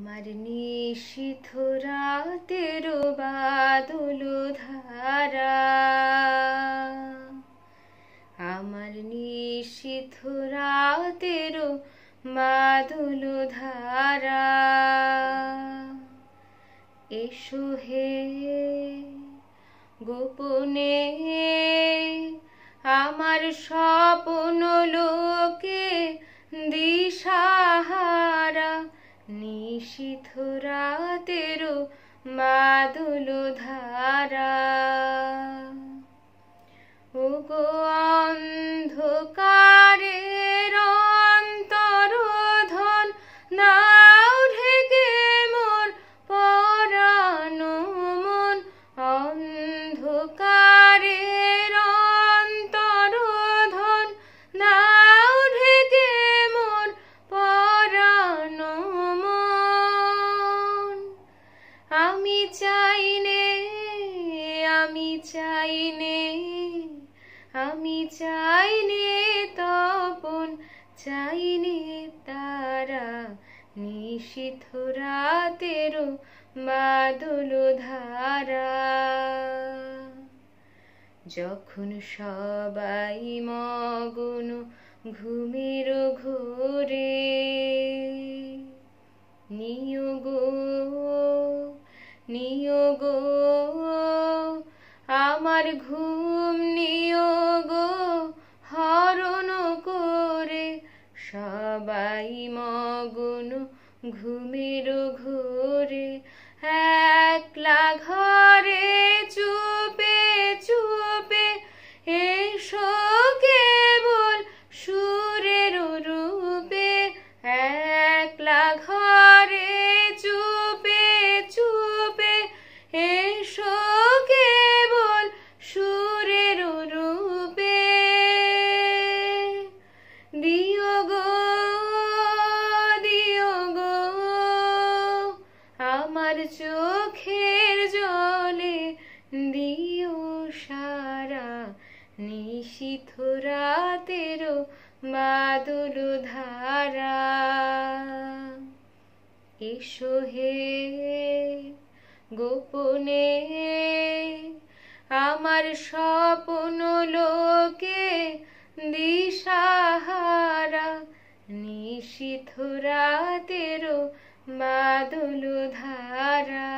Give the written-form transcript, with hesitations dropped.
আমার নিশীথ রাতের বাদল ধারা, আমার নিশীথ রাতের বাদল ধারা, এসো হে গোপনে আমার স্বপ্ন লোকে দিশাহারা, নিশীথ রাতের বাদল ধারা। ওগো অন্ধকারের অন্তরোধন দাও ঢেকে মোর পরাণ মন, অন্ধকারের অন্তরোধন দাও ঢেকে মোর পরাণ মন। আমি চাইনে, আমি চাইনে, আমি চাইনে তপন, চাইনে তারা, নিশীথ রাতের বাদল ধারা। যখন সবাই মগ্ন ঘুমের ঘোরে, নিয়োগ নিয়োগ আমার ঘুম নিয়োগ হরণ করে, সবাই মগ্ন ঘুমের ঘোরে, একলা ঘরে চুপে চুপে এসো কেবল সুরের রূপে, একলা ঘরে চুপে চুপে এসো কেবল সুরের রূপে। দিও গো দিও গো আমার চোখের জলে দিও সারা, নিশীথ রাতের বাদল ধারা। এসো হে গোপনে আমার স্বপ্ন লোকে দিশাহারা, নিশীথ রাতের বাদল ধারা।